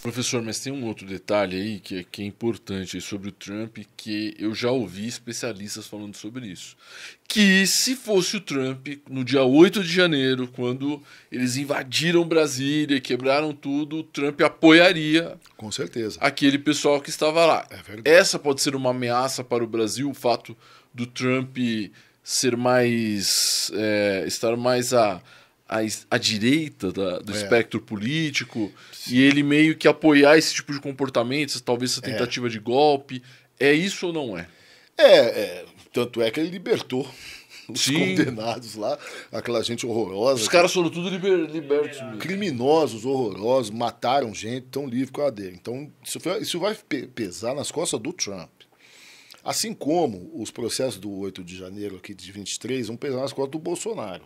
Professor, mas tem um outro detalhe aí que é importante aí sobre o Trump, que eu já ouvi especialistas falando sobre isso. Que se fosse o Trump, no dia 8 de janeiro, quando eles invadiram Brasília, quebraram tudo, o Trump apoiaria Com certeza. aquele pessoal que estava lá. É verdade. Essa pode ser uma ameaça para o Brasil, o fato do Trump ser mais. Estar mais à direita do espectro político e ele meio que apoiar esse tipo de comportamento, talvez essa tentativa de golpe. É isso ou não é? Tanto é que ele libertou os condenados lá, aquela gente horrorosa. Os caras foram tudo libertos mesmo. Criminosos, horrorosos, mataram gente, estão livres com a dele. Então, isso vai pesar nas costas do Trump. Assim como os processos do 8 de janeiro aqui de 23 vão pesar nas costas do Bolsonaro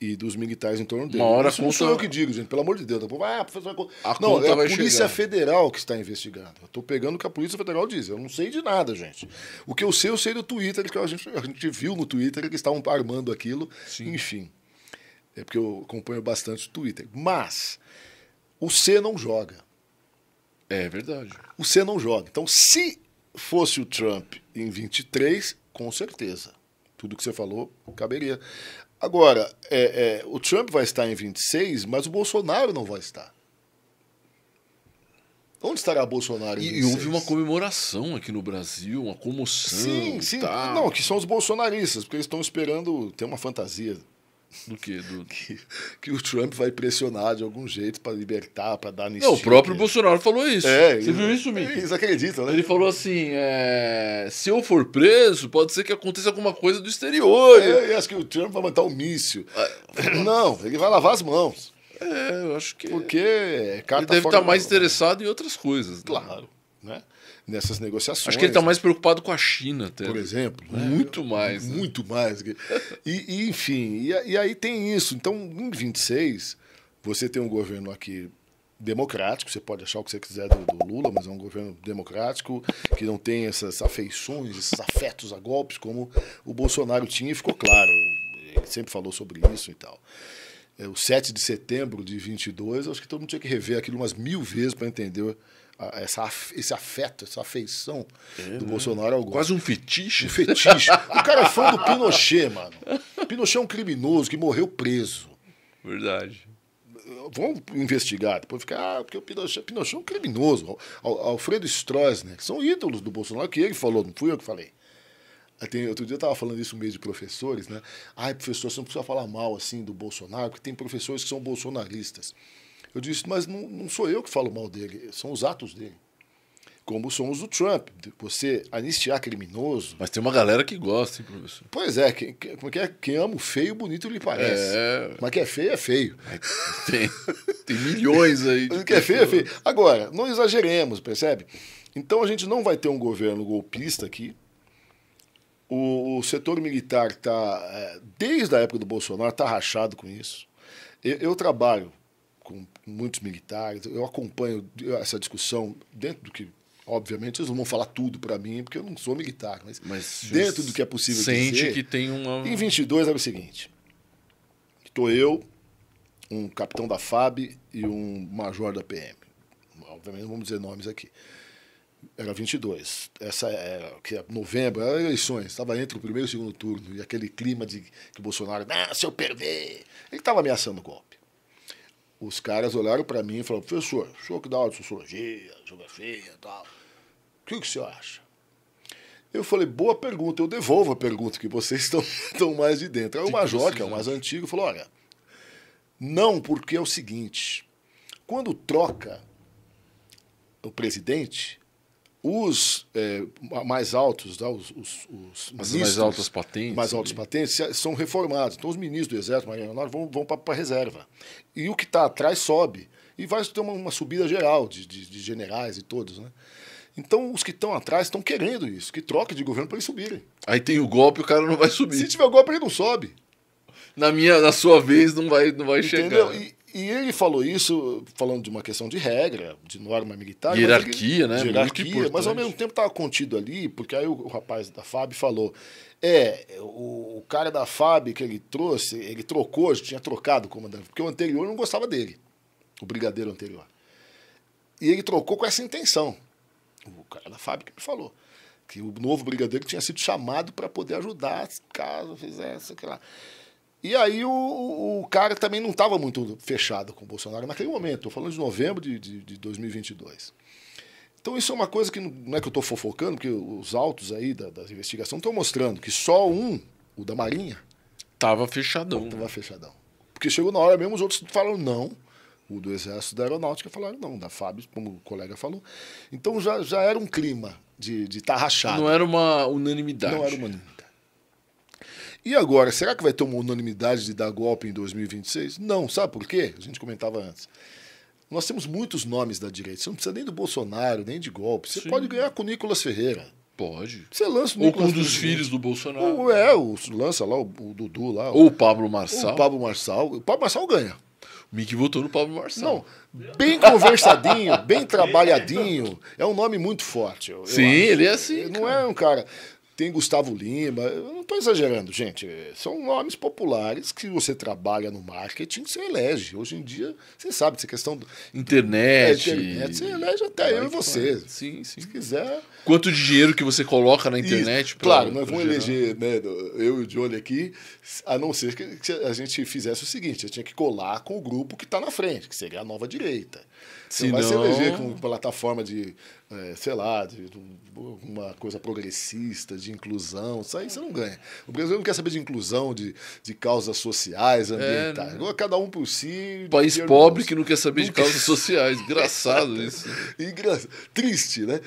e dos militares em torno dele. Uma hora isso não sou eu que digo, gente, pelo amor de Deus. Professor, não, é a Polícia Federal que está investigando. Eu estou pegando o que a Polícia Federal diz. Eu não sei de nada, gente. O que eu sei do Twitter, que a gente viu no Twitter que estavam armando aquilo. Sim. Enfim. É porque eu acompanho bastante o Twitter. Mas o C não joga. É verdade. O C não joga. Então, se fosse o Trump em 23, com certeza. Tudo que você falou caberia. Agora, o Trump vai estar em 26, mas o Bolsonaro não vai estar. Onde estará Bolsonaro em 26? E houve uma comemoração aqui no Brasil, uma comoção. Sim. Não, que são os bolsonaristas, porque eles estão esperando ter uma fantasia. Do quê? Que o Trump vai pressionar de algum jeito para libertar, para dar anistia. Não, o próprio Bolsonaro falou isso. Você viu isso, Mick? Eles acreditam, né? Ele falou assim, se eu for preso, pode ser que aconteça alguma coisa do exterior. Eu acho que o Trump vai mandar um míssil. Não, ele vai lavar as mãos. Eu acho que... Porque ele deve estar mais interessado em outras coisas. Né? Claro, né? Nessas negociações. Acho que ele está mais preocupado com a China, até. Por exemplo. Né? Muito mais. Muito mais. Enfim, e aí tem isso. Então, em 26, você tem um governo aqui democrático, você pode achar o que você quiser do Lula, mas é um governo democrático, que não tem essas afeições, esses afetos a golpes, como o Bolsonaro tinha, e ficou claro. Ele sempre falou sobre isso e tal. O 7 de setembro de 22, acho que todo mundo tinha que rever aquilo umas 1000 vezes para entender esse afeto, essa afeição do Bolsonaro ao golpe. Quase um fetiche. Um fetiche. O cara é fã do Pinochet, mano. Pinochet é um criminoso que morreu preso. Verdade. Vamos investigar, depois ficar, porque o Pinochet é um criminoso. Alfredo Stroessner, que são ídolos do Bolsonaro, que ele falou, não fui eu que falei. Outro dia eu estava falando isso no meio de professores, né? Professor, você não precisa falar mal assim do Bolsonaro, porque tem professores que são bolsonaristas. Eu disse, mas não sou eu que falo mal dele, são os atos dele. Como são os do Trump. Você anistiar criminoso... Mas tem uma galera que gosta, hein, professor? Pois é, quem ama o feio, bonito lhe parece. Mas que é feio, é feio. Tem milhões aí. Que é feio, é feio. Agora, não exageremos, percebe? Então a gente não vai ter um governo golpista aqui. O setor militar está, desde a época do Bolsonaro, está rachado com isso. Eu trabalho com muitos militares, eu acompanho essa discussão dentro do que, obviamente, eles não vão falar tudo para mim, porque eu não sou militar, mas dentro do que é possível sente dizer, que tem uma... Em 22 era o seguinte, estou eu, um capitão da FAB e um major da PM. Obviamente não vamos dizer nomes aqui. Era 22. Que é novembro, era eleições. Estava entre o primeiro e o segundo turno. E aquele clima de que o Bolsonaro, se eu perder... Ele estava ameaçando o golpe. Os caras olharam para mim e falaram, professor, o senhor que dá aula de sociologia, geografia e tal, o que o senhor acha? Eu falei, boa pergunta, eu devolvo a pergunta, que vocês estão mais de dentro. Aí o major, que é o mais antigo, falou, olha, não, porque é o seguinte, quando troca o presidente, os mais altos, os mais altas patentes, mais altas patentes são reformados. Então os ministros do Exército, Marinha Aeronáutica, vão para a reserva. E o que está atrás sobe. E vai ter uma subida geral de generais e todos, né? Então os que estão atrás estão querendo isso, que troque de governo para eles subirem. Aí tem o golpe e o cara não vai subir. Se tiver golpe, ele não sobe. Na sua vez não vai chegar. E ele falou isso falando de uma questão de regra, de norma militar. Hierarquia, né? Hierarquia, mas ao mesmo tempo estava contido ali, porque aí o rapaz da FAB falou, o cara da FAB que ele trouxe, ele trocou, tinha trocado o comandante, porque o anterior não gostava dele, o brigadeiro anterior. E ele trocou com essa intenção. O cara da FAB que me falou. Que o novo brigadeiro tinha sido chamado para poder ajudar caso fizesse aquilo lá. E aí o cara também não estava muito fechado com o Bolsonaro naquele momento. Estou falando de novembro de 2022. Então isso é uma coisa que não é que eu estou fofocando, porque os autos aí das investigações estão mostrando que só o da Marinha, Tava fechadão. estava fechadão. Porque chegou na hora mesmo, os outros falaram não. O do Exército da Aeronáutica falaram não, da FAB, como o colega falou. Então já era um clima de estar rachado. Não era uma unanimidade. Não era uma unanimidade. E agora, será que vai ter uma unanimidade de dar golpe em 2026? Não, sabe por quê? A gente comentava antes. Nós temos muitos nomes da direita. Você não precisa nem do Bolsonaro, nem de golpe. Você pode ganhar com o Nicolas Ferreira. Pode. Você lança o Ou com Nicolas um dos Ferreira. filhos do Bolsonaro. Lança lá o Dudu lá. Ou o Pablo Marçal. O Pablo Marçal. O Pablo Marçal ganha. O Mickey votou no Pablo Marçal. Não, bem conversadinho, bem trabalhadinho. É um nome muito forte. Eu Sim, acho. ele é assim. Ele não é um cara... Tem Gustavo Lima, eu não estou exagerando, gente. São nomes populares que você trabalha no marketing, você elege. Hoje em dia, você sabe, essa questão do Internet. você elege até eu e você. Sim, sim. Se quiser. Quanto de dinheiro que você coloca na internet? Isso. Claro, nós vamos eleger, né, eu e o Johnny aqui, a não ser que a gente fizesse o seguinte: a gente tinha que colar com o grupo que está na frente, que seria a nova direita. Você vai se eleger com plataforma de, sei lá, de uma coisa progressista, de inclusão, isso aí você não ganha. O Brasil não quer saber de inclusão, de causas sociais, ambientais. Agora cada um por si. País pobre que não quer saber de causas sociais. Engraçado isso. Triste, né?